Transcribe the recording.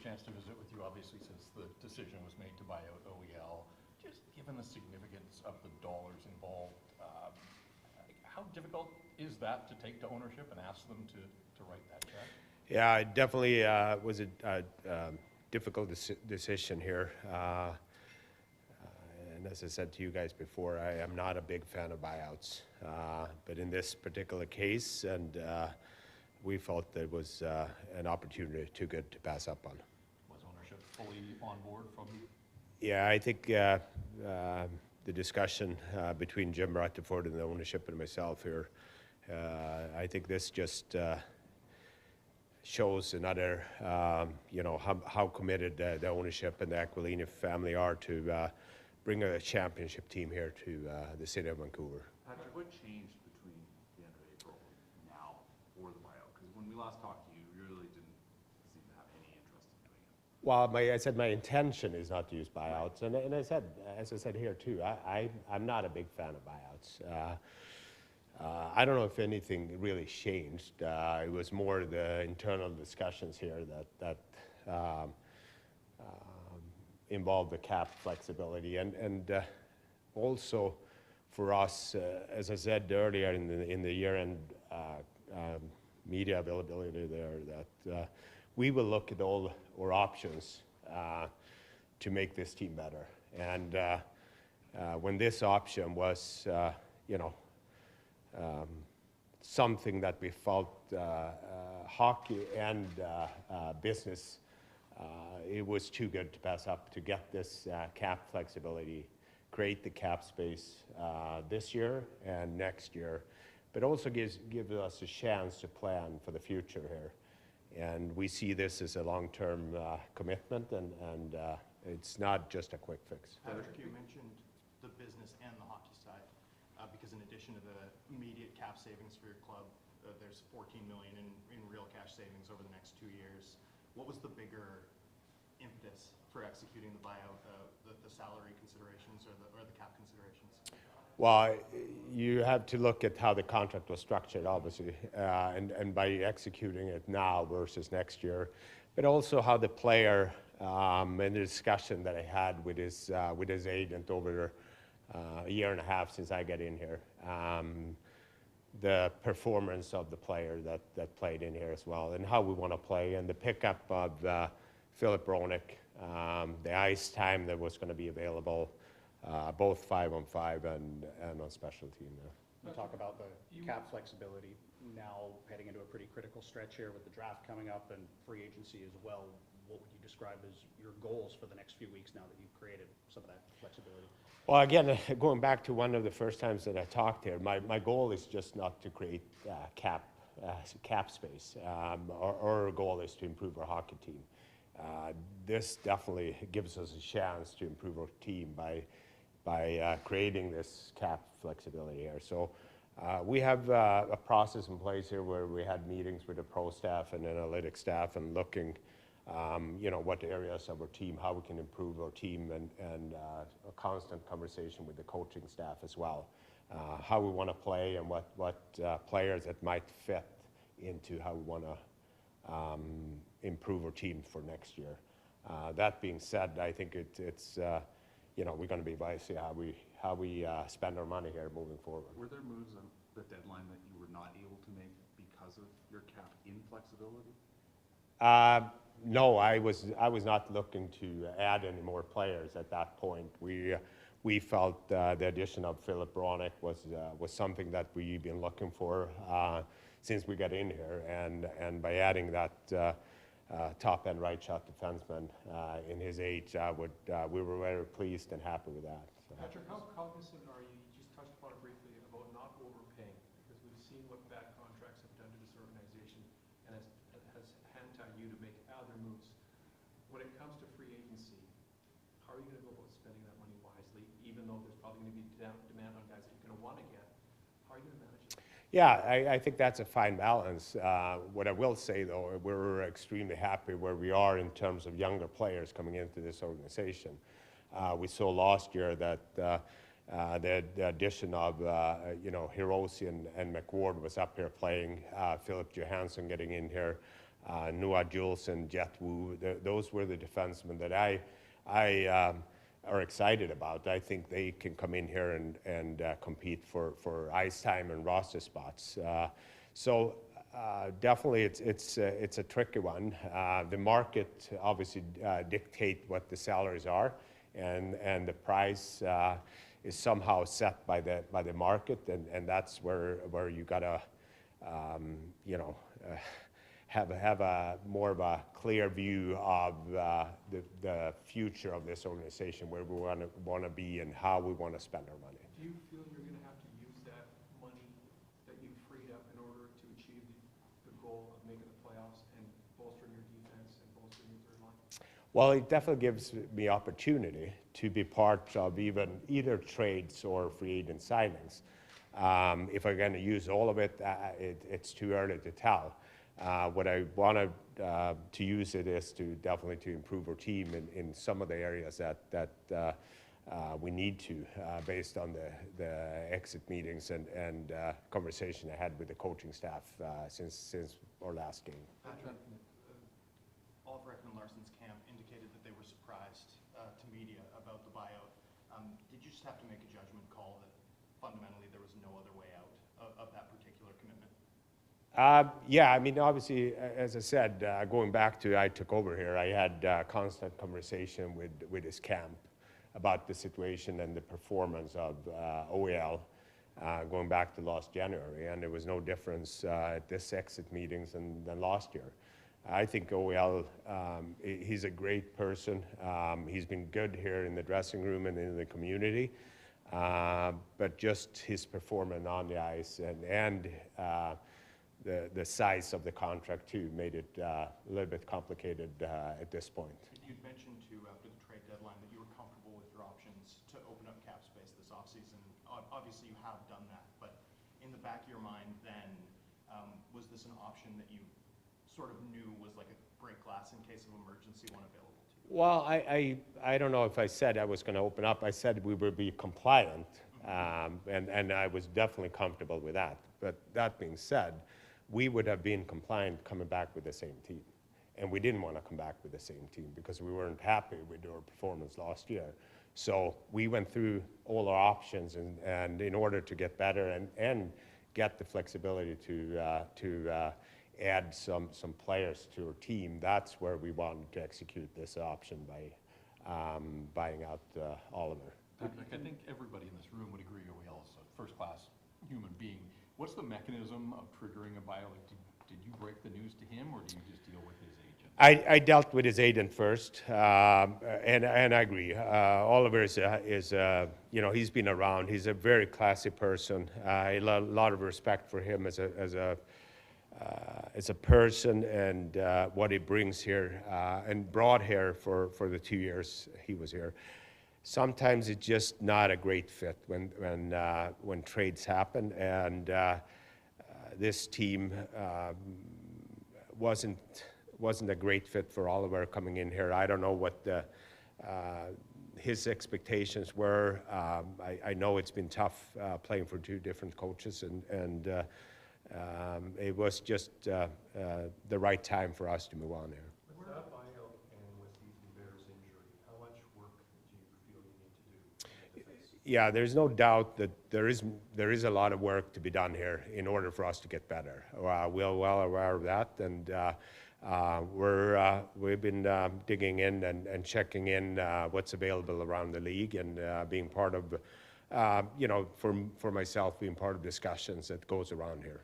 chance to visit with you, obviously, since the decision was made to buy out OEL. Just given the significance of the dollars involved, how difficult is that to take to ownership and ask them to write that check? Yeah, it definitely was a difficult decision here. And as I said to you guys before, I am not a big fan of buyouts. But in this particular case, and we felt there was an opportunity too good to pass up on. Was ownership fully on board from? Yeah, I think the discussion between Jim Rutherford and the ownership and myself here, I think this just shows another, how committed the ownership and the Aquilini family are to bring a championship team here to the city of Vancouver. Patrick, what changed between the end of April and now for the buyout? Because when we last talked to you, you really didn't seem to have any interest in doing it. Well, I said my intention is not to use buyouts, and I said, as I said here too, I'm not a big fan of buyouts. I don't know if anything really changed. It was more the internal discussions here that involved the cap flexibility, and also for us, as I said earlier in the year-end media availability there, that we will look at all our options to make this team better. And when this option was, something that we felt hockey and business, it was too good to pass up to get this cap flexibility, create the cap space this year and next year, but also gives us a chance to plan for the future here. And we see this as a long-term commitment, and it's not just a quick fix. Patrick, you mentioned the business and the hockey side, because in addition to the immediate cap savings for your club, there's $14 million in real cash savings over the next 2 years. What was the bigger impetus for executing the buyout, the salary considerations or the cap considerations? Well, you have to look at how the contract was structured, obviously, and by executing it now versus next year, but also how the player and the discussion that I had with his agent over a year and a half since I got in here, the performance of the player that played in here as well, and how we want to play, and the pickup of Philip Roenick, the ice time that was going to be available, both 5-on-5 and on special team. You talk about the cap flexibility now heading into a pretty critical stretch here with the draft coming up and free agency as well. What would you describe as your goals for the next few weeks now that you've created some of that flexibility? Well, again, going back to one of the first times that I talked here, my goal is just not to create cap space. Our goal is to improve our hockey team. This definitely gives us a chance to improve our team by creating this cap flexibility here. So we have a process in place here where we had meetings with the pro staff and analytics staff and looking what areas of our team, how we can improve our team, and a constant conversation with the coaching staff as well. How we want to play and what players that might fit into how we want to improve our team for next year. That being said, I think it's we're going to be wise to how we spend our money here moving forward. Were there moves on the deadline that you were not able to make because of your cap inflexibility? No, I was not looking to add any more players at that point. We felt the addition of Philip Roenick was something that we've been looking for since we got in here, and by adding that top-end right-shot defenseman in his age, we were very pleased and happy with that. So. Patrick, how cognizant are you just touched upon it briefly, about not overpaying? Because we've seen what bad contracts have done to this organization, and has hand-tied you to make other moves. When it comes to free agency, how are you going to go about spending that money wisely, even though there's probably going to be demand on guys that you're going to want to get? How are you going to manage it? Yeah, I think that's a fine balance. What I will say, though, we're extremely happy where we are in terms of younger players coming into this organization. We saw last year that the addition of Hiroshi and McWard was up here playing, Philip Johansson getting in here. Noah Jules and Jet Wu. Those were the defensemen that I are excited about. I think they can come in here and compete for ice time and roster spots. Definitely it's a tricky one. The market obviously dictate what the salaries are, and the price is somehow set by the market, and that's where you gotta have a more of a clear view of the future of this organization, where we want to be and how we want to spend our money. Do you feel you're going to have to use that money that you've freed up in order to achieve the goal of making the playoffs and bolstering your defense and bolstering your third line? Well, it definitely gives me opportunity to be part of either trades or free agent signings. If I'm going to use all of it, it's too early to tell. What I want to use it is definitely to improve our team in some of the areas that we need to, based on the exit meetings and conversation I had with the coaching staff since our last game. Patrik, Oliver Ekman-Larsson's camp indicated that they were surprised to media about the buyout. Did you just have to make a judgment call that fundamentally there was no other way out of that particular commitment? Yeah, I mean, obviously, as I said, going back to I took over here, I had constant conversation with his camp about the situation and the performance of OEL going back to last January, and there was no difference at this exit meetings than last year. I think OEL, he's a great person. He's been good here in the dressing room and in the community, but just his performance on the ice and the size of the contract too made it a little bit complicated at this point. You'd mentioned too after the trade deadline that you were comfortable with your options to open up cap space this offseason. Obviously you have done that, but in the back of your mind then, was this an option that you sort of knew was like a break glass in case of emergency when available to you? Well, I don't know if I said I was going to open up. I said we would be compliant, and I was definitely comfortable with that. But that being said, we would have been compliant coming back with the same team. And we didn't want to come back with the same team because we weren't happy with our performance last year. So we went through all our options, and in order to get better and get the flexibility to add some players to our team, that's where we wanted to execute this option by buying out Oliver. Patrik, I think everybody in this room would agree OEL is a first-class human being. What's the mechanism of triggering a buyout? Did you break the news to him, or do you just deal with his agent? I dealt with his agent first, and I agree. Oliver is he's been around. He's a very classy person. A lot of respect for him as a person and what he brings here and brought here for the 2 years he was here. Sometimes it's just not a great fit when trades happen, and this team wasn't a great fit for Oliver coming in here. I don't know what his expectations were. I know it's been tough playing for two different coaches, and it was just the right time for us to move on here. With that buyout and with Ethan Bear's injury, how much work do you feel you need to do? Yeah, there's no doubt that there is a lot of work to be done here in order for us to get better. We're well aware of that, and we've been digging in and checking in what's available around the league, and being part of, for myself, being part of discussions that goes around here.